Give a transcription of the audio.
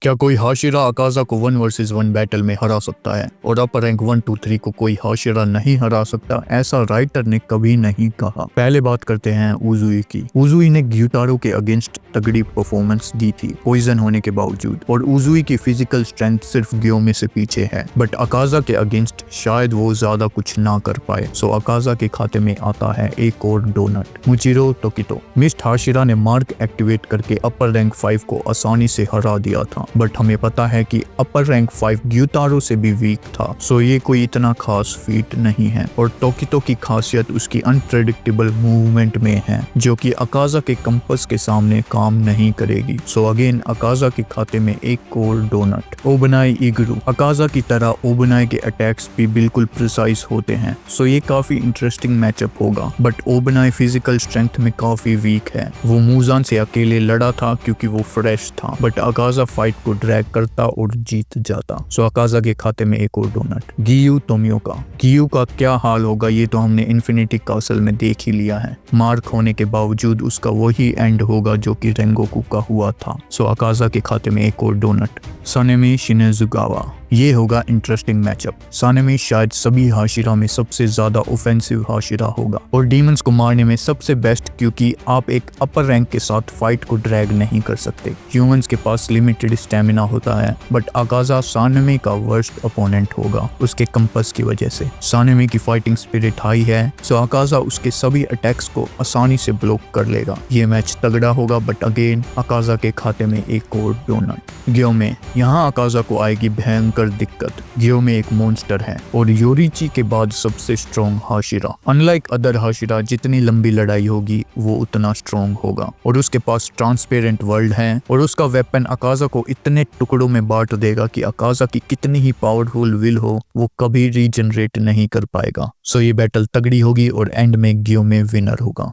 क्या कोई हाशिरा अकाजा को 1 वर्सेस 1 बैटल में हरा सकता है और अपर रैंक 1, 2, 3 को कोई हाशिरा नहीं हरा सकता? ऐसा राइटर ने कभी नहीं कहा। पहले बात करते हैं उजुई की। उजुई ने ग्यूटारो के अगेंस्ट तगड़ी परफॉर्मेंस दी थी पॉइजन होने के बावजूद, और उजुई की फिजिकल स्ट्रेंथ सिर्फ ग्योमे से पीछे है, बट अकाजा के अगेंस्ट शायद वो ज्यादा कुछ ना कर पाए। सो अकाजा के खाते में आता है एक और डोनट, मुचिरो तोकितो। मिस्ट हाशिरा ने मार्क एक्टिवेट करके अपर रैंक 5 को आसानी से हरा दिया था, बट हमें पता है कि अपर रैंक 5 ग्यूटारो से भी वीक था, सो ये कोई इतना खास फीट नहीं है। और टोकितो की खासियत उसकी अनप्रेडिक्टेबल मूवमेंट में है, जो कि अकाजा के कंपस के सामने काम नहीं करेगी। सो अगेन अकाजा के खाते में एक और डोनट, ओबनाई इगरू। अकाजा की तरह ओबनाई के अटैक्स भी बिल्कुल प्रिसाइज होते हैं, सो ये काफी इंटरेस्टिंग मैचअप होगा। बट ओबनाई फिजिकल स्ट्रेंथ में काफी वीक है। वो मूजान से अकेले लड़ा था क्योंकि वो फ्रेश था, बट अकाजा फाइट को ड्रैग करता और जीत जाता। सो अकाजा के खाते में एक और डोनट, गियू तोमियोका। गियू का क्या हाल होगा ये तो हमने इन्फिनिटी कासल में देख ही लिया है। मार्क होने के बावजूद उसका वही एंड होगा जो कि रेंगोकू का हुआ था। सो अकाजा के खाते में एक और डोनट, सानेमी शिनेजुगावा। ये होगा इंटरेस्टिंग मैचअप। सानेमी शायद सभी हाशिरा में सबसे ज्यादा ऑफेंसिव हाशिरा होगा और डीमंस को मारने में सबसे बेस्ट, क्योंकि आप एक अपर रैंक के साथ फाइट को ड्रैग नहीं कर सकते। ह्यूमंस के पास लिमिटेड स्टेमिना होता है, बट अकाजा सानेमी का वर्स्ट अपोनेंट होगा उसके कंपस की वजह से। सानेमी की फाइटिंग स्पिरिट हाई है, सो अकाजा उसके सभी अटैक्स को आसानी से ब्लॉक कर लेगा। ये मैच तगड़ा होगा, बट अगेन अकाजा के खाते में एक और डोनट, ग्योमे। यहाँ अकाजा को आएगी भयंकर दिक्कत। ग्योमे एक मॉन्स्टर है और योरिची के बाद सबसे strong Hashira. Unlike other Hashira, जितनी लंबी लड़ाई होगी वो उतना स्ट्रॉन्ग होगा, और उसके पास ट्रांसपेरेंट वर्ल्ड है, और उसका वेपन अकाजा को इतने टुकड़ों में बांट देगा कि अकाजा की कितनी ही पावरफुल विल हो वो कभी रीजनरेट नहीं कर पाएगा। सो ये बैटल तगड़ी होगी और एंड में ग्योमे विनर होगा।